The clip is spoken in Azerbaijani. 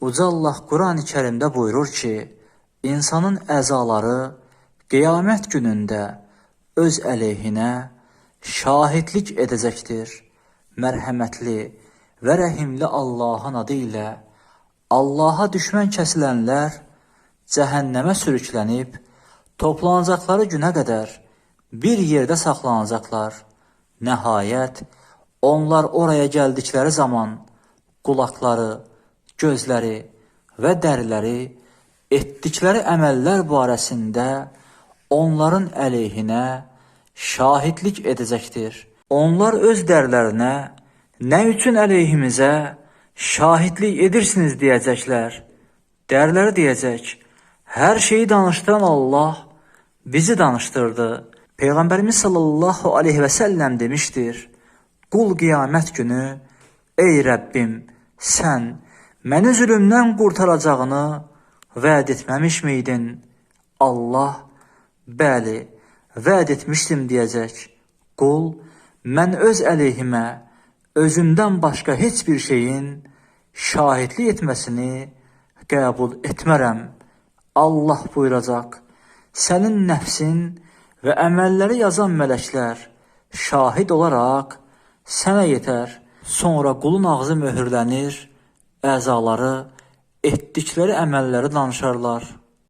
Uca Allah Quran-ı Kərimdə buyurur ki, insanın əzaları qiyamət günündə öz əleyhinə şahidlik edəcəkdir. Mərhəmətli və rəhimli Allahın adı ilə Allaha düşmən kəsilənlər cəhənnəmə sürüklənib, toplanacaqları günə qədər bir yerdə saxlanacaqlar. Nəhayət, onlar oraya gəldikləri zaman qulaqları, gözləri və dəriləri etdikləri əməllər barəsində onların əleyhinə şahidlik edəcəkdir. Onlar öz dərilərinə nə üçün əleyhimizə şahidlik edirsiniz deyəcəklər. Dəriləri deyəcək, hər şeyi danışdıran Allah bizi danışdırdı. Peyğəmbərimiz sallallahu aleyhi və səlləm demişdir, qul qiyamət günü, ey Rəbbim, sən məni zülümdən qurtaracağını vəd etməmiş miydin? Allah, bəli, vəd etmişdim deyəcək. Qul, mən öz əleyhimə, özümdən başqa heç bir şeyin şahidlik etməsini qəbul etmərəm. Allah buyuracaq, sənin nəfsin və əməlləri yazan mələklər şahid olaraq sənə yetər. Sonra qulun ağzı möhürlənir, əzaları etdikləri əməlləri danışarlar.